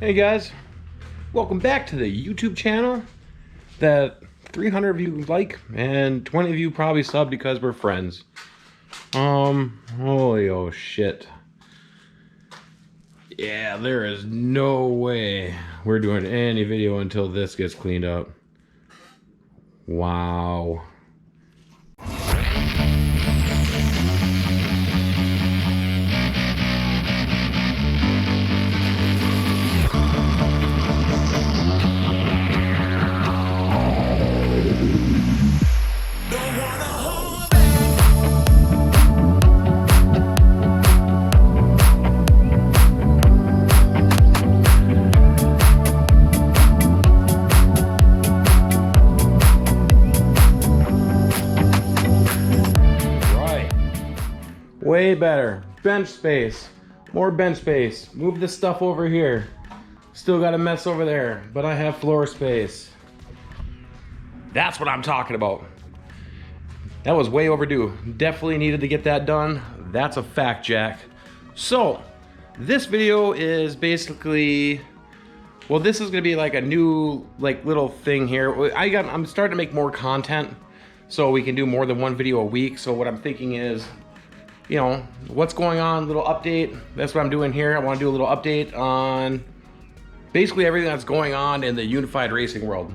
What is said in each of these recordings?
Hey guys, welcome back to the YouTube channel that 300 of you like and 20 of you probably sub because we're friends. Holy oh shit. Yeah, there is no way we're doing any video until this gets cleaned up. Wow. Way better. Bench space. More bench space. Move this stuff over here. Still got a mess over there, but I have floor space. That's what I'm talking about. That was way overdue. Definitely needed to get that done. That's a fact, Jack. So, this video is basically... Well, this is gonna be like a new, little thing here. I'm starting to make more content, so we can do more than one video a week. So what I'm thinking is, you know, what's going on, little update. That's what I'm doing here. I want to do a little update on basically everything that's going on in the unified racing world.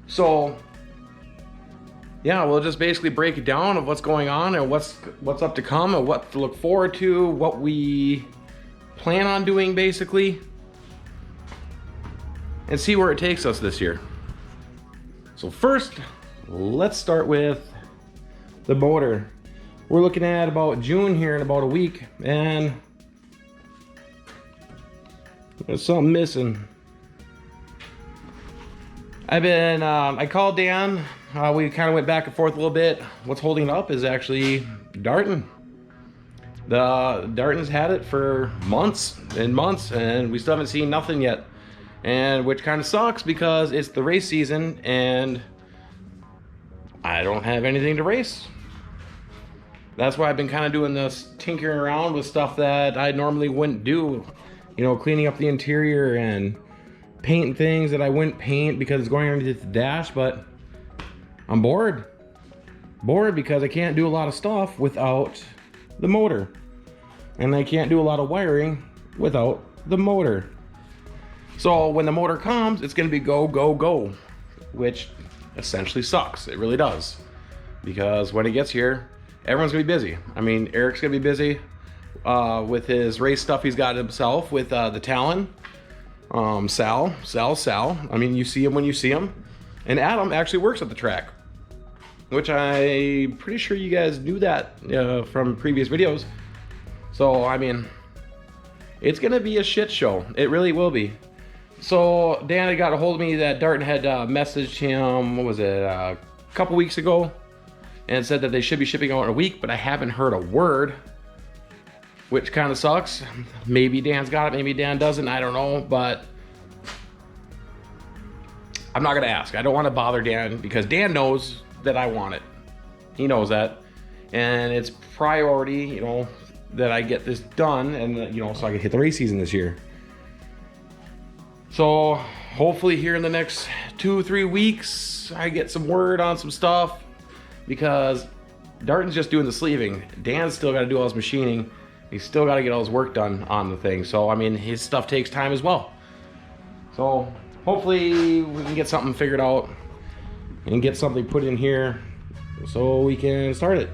So yeah, we'll just basically break it down of what's going on and what's up to come and what to look forward to, what we plan on doing basically, and see where it takes us this year. So first, let's start with the motor. We're looking at about June here in about a week, and there's something missing. I called Dan. We kind of went back and forth a little bit. What's holding it up is actually Darton. Darton's had it for months and months, and we still haven't seen nothing yet. And which kind of sucks because it's the race season, and I don't have anything to race. That's why I've been kind of doing this tinkering around with stuff that I normally wouldn't do. You know, cleaning up the interior and painting things that I wouldn't paint because it's going underneath the dash, but I'm bored. Bored because I can't do a lot of stuff without the motor. And I can't do a lot of wiring without the motor. So when the motor comes, it's gonna be go, go, go, which essentially sucks. It really does. Because when it gets here, everyone's gonna be busy. I mean, Eric's gonna be busy with his race stuff he's got himself with the Talon. Sal. I mean, you see him when you see him. And Adam actually works at the track, which I'm pretty sure you guys knew that from previous videos. So, I mean, it's gonna be a shit show. It really will be. So, Dan had got a hold of me that Darton had messaged him, what was it, a couple weeks ago, and said that they should be shipping out in a week, but I haven't heard a word, which kind of sucks. Maybe Dan's got it, maybe Dan doesn't, I don't know, but I'm not gonna ask. I don't want to bother Dan because Dan knows that I want it. He knows that, and it's priority, you know, that I get this done, and you know, so I can hit the race season this year. So hopefully here in the next 2-3 weeks, I get some word on some stuff. Because Darton's just doing the sleeving. Dan's still got to do all his machining. He's still got to get all his work done on the thing. So, I mean, his stuff takes time as well. So, hopefully we can get something figured out and get something put in here so we can start it.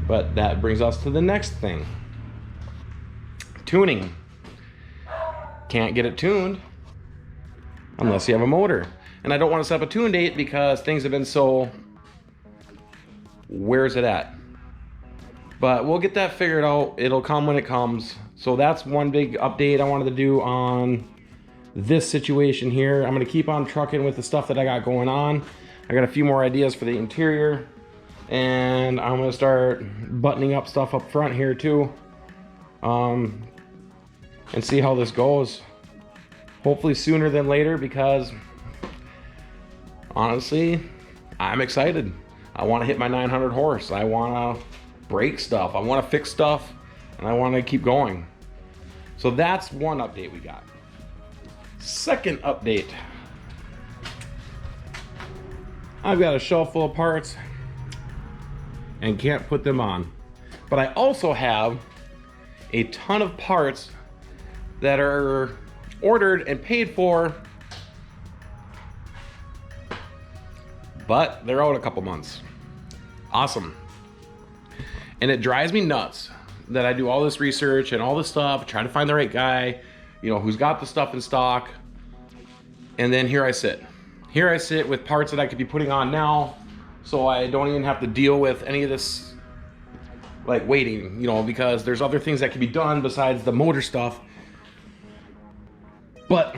But that brings us to the next thing. Tuning. Can't get it tuned unless you have a motor. And I don't want to set up a tune date because things have been so, where's it at? But we'll get that figured out. It'll come when it comes. So that's one big update I wanted to do on this situation here. I'm going to keep on trucking with the stuff that I got going on. I got a few more ideas for the interior. And I'm going to start buttoning up stuff up front here too. And see how this goes. Hopefully sooner than later because... honestly, I'm excited. I want to hit my 900 horse. I want to break stuff. I want to fix stuff, and I want to keep going. So that's one update we got. Second update. I've got a shelf full of parts and can't put them on. But I also have a ton of parts that are ordered and paid for, but they're out a couple months. Awesome. And it drives me nuts that I do all this research and all this stuff, trying to find the right guy, you know, who's got the stuff in stock. And then here I sit. Here I sit with parts that I could be putting on now, so I don't even have to deal with any of this, like, waiting, you know, because there's other things that can be done besides the motor stuff. But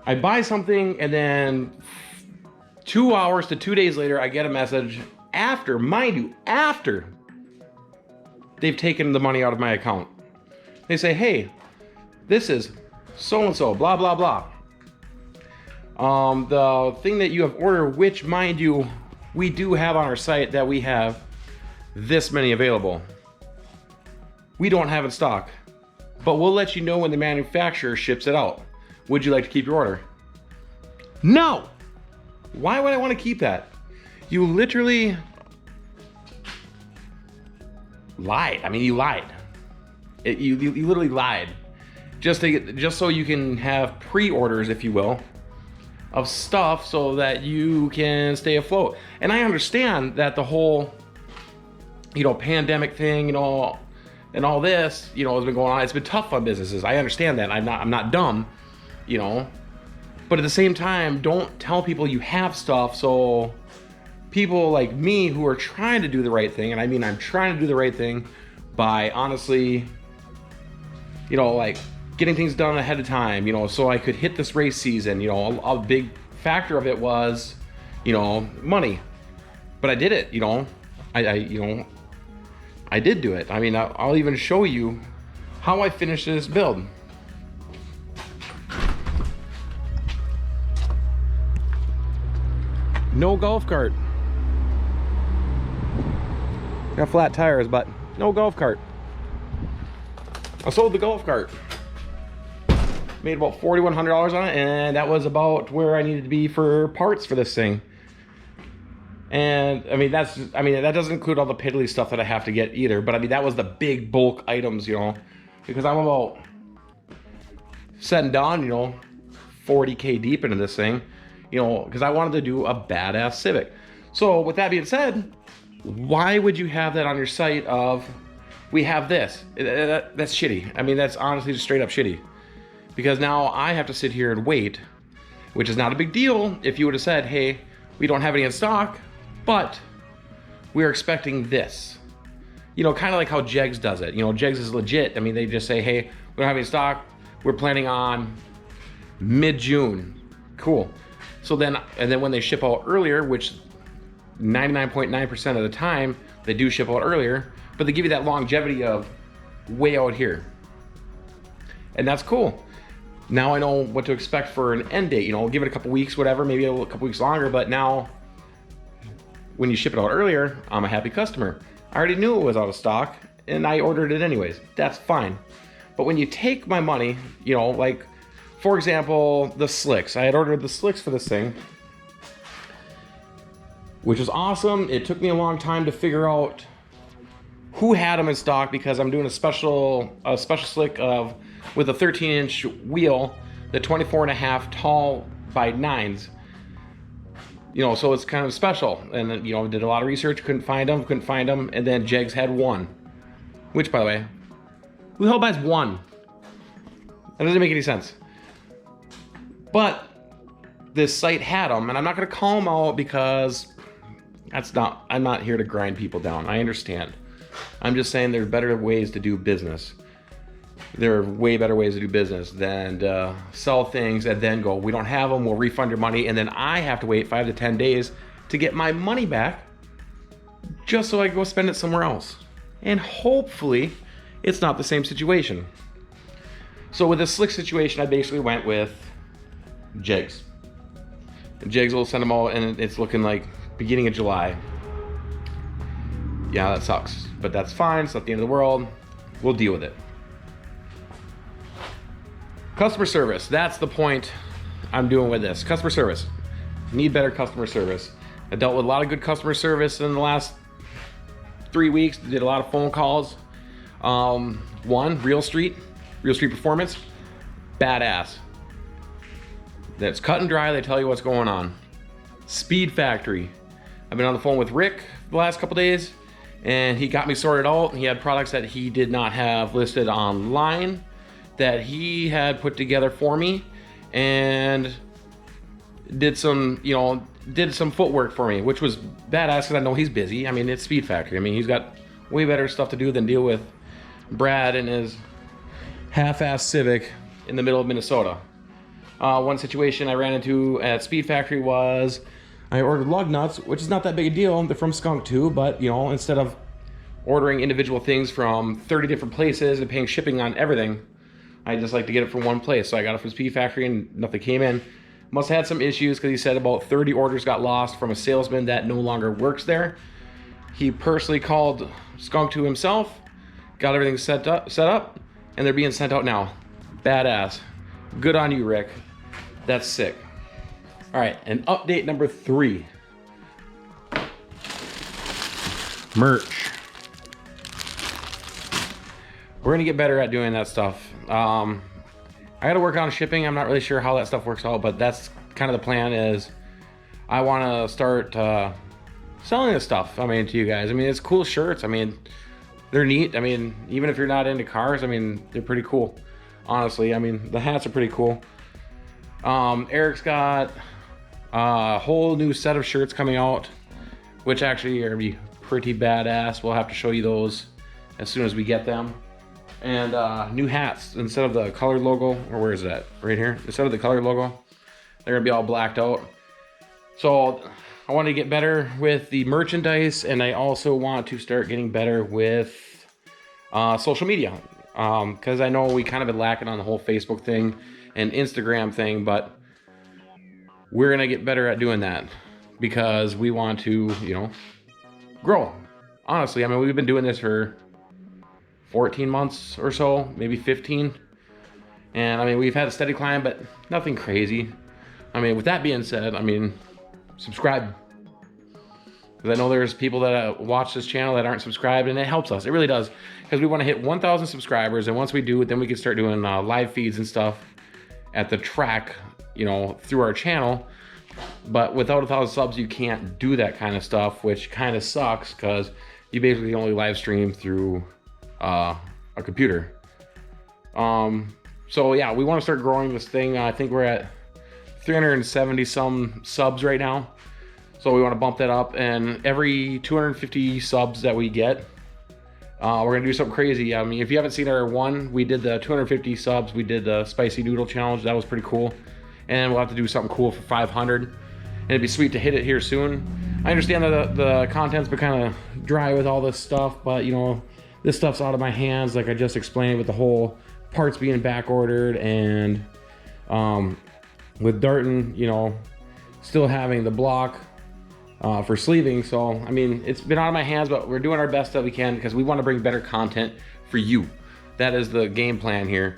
I buy something, and then 2 hours to 2 days later, I get a message after, mind you, after they've taken the money out of my account. They say, hey, this is so-and-so, blah, blah, blah. The thing that you have ordered, which, mind you, we do have on our site that we have this many available. We don't have in stock, but we'll let you know when the manufacturer ships it out. Would you like to keep your order? No! Why would I want to keep that? You literally lied. I mean, you lied. You literally lied. Just so you can have pre-orders, if you will, of stuff so that you can stay afloat. And I understand that the whole, you know, pandemic thing, you know, and all this, you know, has been going on. It's been tough on businesses. I understand that. I'm not dumb, you know. But at the same time, don't tell people you have stuff so people like me who are trying to do the right thing, and I mean I'm trying to do the right thing by honestly, you know, like getting things done ahead of time, you know, so I could hit this race season. You know, a big factor of it was, you know, money. But I did it, you know. I did do it. I mean, I'll even show you how I finished this build. No golf cart. Got flat tires, but no golf cart. I sold the golf cart. Made about $4,100 on it, and that was about where I needed to be for parts for this thing. And I mean, that doesn't include all the piddly stuff that I have to get either, but I mean, that was the big bulk items, you know, because I'm about said and done, you know, 40K deep into this thing, you know, because I wanted to do a badass Civic. So with that being said, why would you have that on your site of, we have this? That's shitty. I mean, that's honestly just straight up shitty. Because now I have to sit here and wait, which is not a big deal if you would have said, hey, we don't have any in stock, but we're expecting this. You know, kind of like how Jegs does it. You know, Jegs is legit. I mean, they just say, hey, we don't have any stock. We're planning on mid-June. Cool. So then, and then when they ship out earlier, which 99.9% of the time, they do ship out earlier, but they give you that longevity of way out here. And that's cool. Now I know what to expect for an end date. You know, give it a couple weeks, whatever, maybe a couple weeks longer, but now when you ship it out earlier, I'm a happy customer. I already knew it was out of stock and I ordered it anyways. That's fine. But when you take my money, you know, like for example, the slicks. I had ordered the slicks for this thing, which was awesome. It took me a long time to figure out who had them in stock because I'm doing a special slick of with a 13-inch wheel, the 24.5 tall by 9s. You know, so it's kind of special. And then, you know, did a lot of research, couldn't find them, and then Jegs had one. Which, by the way, who the hell buys one? That doesn't make any sense. But this site had them, and I'm not gonna call them out because I'm not here to grind people down. I understand. I'm just saying there's better ways to do business. There are way better ways to do business than sell things and then go, we don't have them, we'll refund your money, and then I have to wait 5 to 10 days to get my money back just so I can go spend it somewhere else. And hopefully it's not the same situation. So with this slick situation, I basically went with Jegs. Jegs will send them all, and it's looking like beginning of July. Yeah, that sucks, but that's fine. It's not the end of the world. We'll deal with it. Customer service, that's the point I'm doing with this. Customer service, need better customer service. I dealt with a lot of good customer service in the last 3 weeks, did a lot of phone calls. One, Real Street Performance, badass. That's cut and dry, they tell you what's going on. Speed Factory, I've been on the phone with Rick the last couple days, and he got me sorted out. He had products that he did not have listed online that he had put together for me, and did some footwork for me, which was badass because I know he's busy. I mean, it's Speed Factory. I mean, he's got way better stuff to do than deal with Brad and his half-ass Civic in the middle of Minnesota. One situation I ran into at Speed Factory was I ordered lug nuts, which is not that big a deal. They're from Skunk too, but you know, instead of ordering individual things from 30 different places and paying shipping on everything, I just like to get it from one place. So I got it from Speed Factory and nothing came in. Must have had some issues because he said about 30 orders got lost from a salesman that no longer works there. He personally called Skunk to himself, got everything set up, and they're being sent out now. Badass. Good on you, Rick. That's sick. All right, and update number 3. Merch. We're gonna get better at doing that stuff. I gotta work on shipping. I'm not really sure how that stuff works out, but that's kind of the plan. Is I wanna start selling this stuff, I mean, to you guys. I mean, it's cool shirts. I mean, they're neat. I mean, even if you're not into cars, I mean, they're pretty cool. Honestly, I mean, the hats are pretty cool. Eric's got a whole new set of shirts coming out, which actually are gonna be pretty badass. We'll have to show you those as soon as we get them. And new hats, instead of the colored logo, or where is that? Right here. Instead of the colored logo, they're gonna be all blacked out. So I want to get better with the merchandise, and I also want to start getting better with social media. Because I know we kind of been lacking on the whole Facebook thing and Instagram thing, but we're gonna get better at doing that because we want to, you know, grow. Honestly, I mean, we've been doing this for 14 months or so, maybe 15. And I mean, we've had a steady climb, but nothing crazy. I mean, with that being said, I mean, subscribe. Because I know there's people that watch this channel that aren't subscribed, and it helps us. It really does. Because we want to hit 1,000 subscribers, and once we do it, then we can start doing live feeds and stuff at the track, you know, through our channel. But without 1,000 subs, you can't do that kind of stuff, which kind of sucks because you basically only live stream through a computer. So yeah, we want to start growing this thing. I think we're at 370 some subs right now. So we want to bump that up, and every 250 subs that we get, we're gonna do something crazy. I mean, if you haven't seen our one, we did the 250 subs, we did the spicy noodle challenge. That was pretty cool. And we'll have to do something cool for 500. And it'd be sweet to hit it here soon. I understand that the content's been kind of dry with all this stuff, but you know, this stuff's out of my hands, like I just explained, with the whole parts being back ordered, and with Darton, you know, still having the block for sleeving. So I mean, it's been out of my hands, but we're doing our best that we can because we want to bring better content for you. That is the game plan here.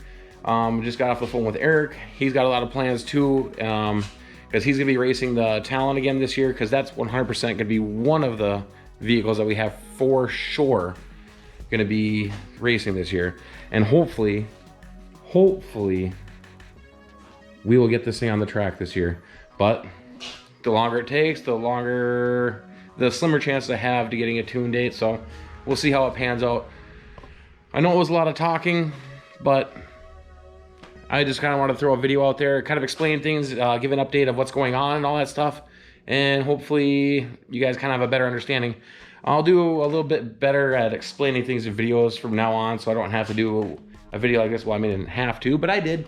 Just got off the phone with Eric. He's got a lot of plans too, because he's gonna be racing the Talon again this year, because that's 100% gonna be one of the vehicles that we have for sure gonna be racing this year. And hopefully we will get this thing on the track this year. But the longer it takes, the slimmer chance I have to getting a tune date. So we'll see how it pans out. I know it was a lot of talking, but I just kind of want to throw a video out there, kind of explain things, give an update of what's going on and all that stuff. And hopefully you guys kind of have a better understanding. I'll do a little bit better at explaining things in videos from now on, so I don't have to do a video like this. Well, I mean, I didn't have to, but I did.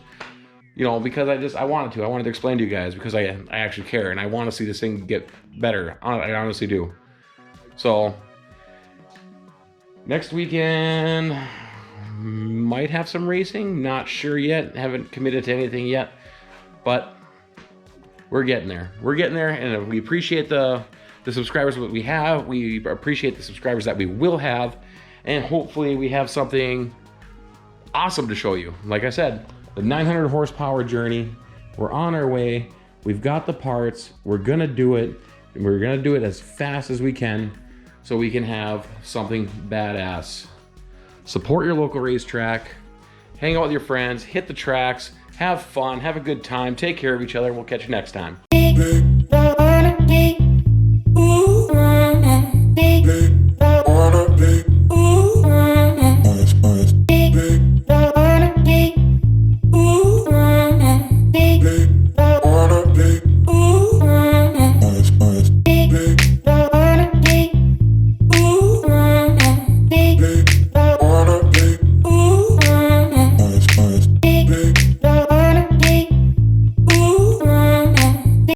You know, because I wanted to. I wanted to explain to you guys because I actually care, and I want to see this thing get better. I honestly do. So next weekend might have some racing. Not sure yet. Haven't committed to anything yet, but we're getting there. We're getting there, and we appreciate the subscribers that we have. We appreciate the subscribers that we will have, and hopefully we have something awesome to show you. Like I said, the 900 horsepower journey. We're on our way. We've got the parts. We're gonna do it. And we're gonna do it as fast as we can so we can have something badass. Support your local racetrack. Hang out with your friends. Hit the tracks. Have fun. Have a good time. Take care of each other. We'll catch you next time.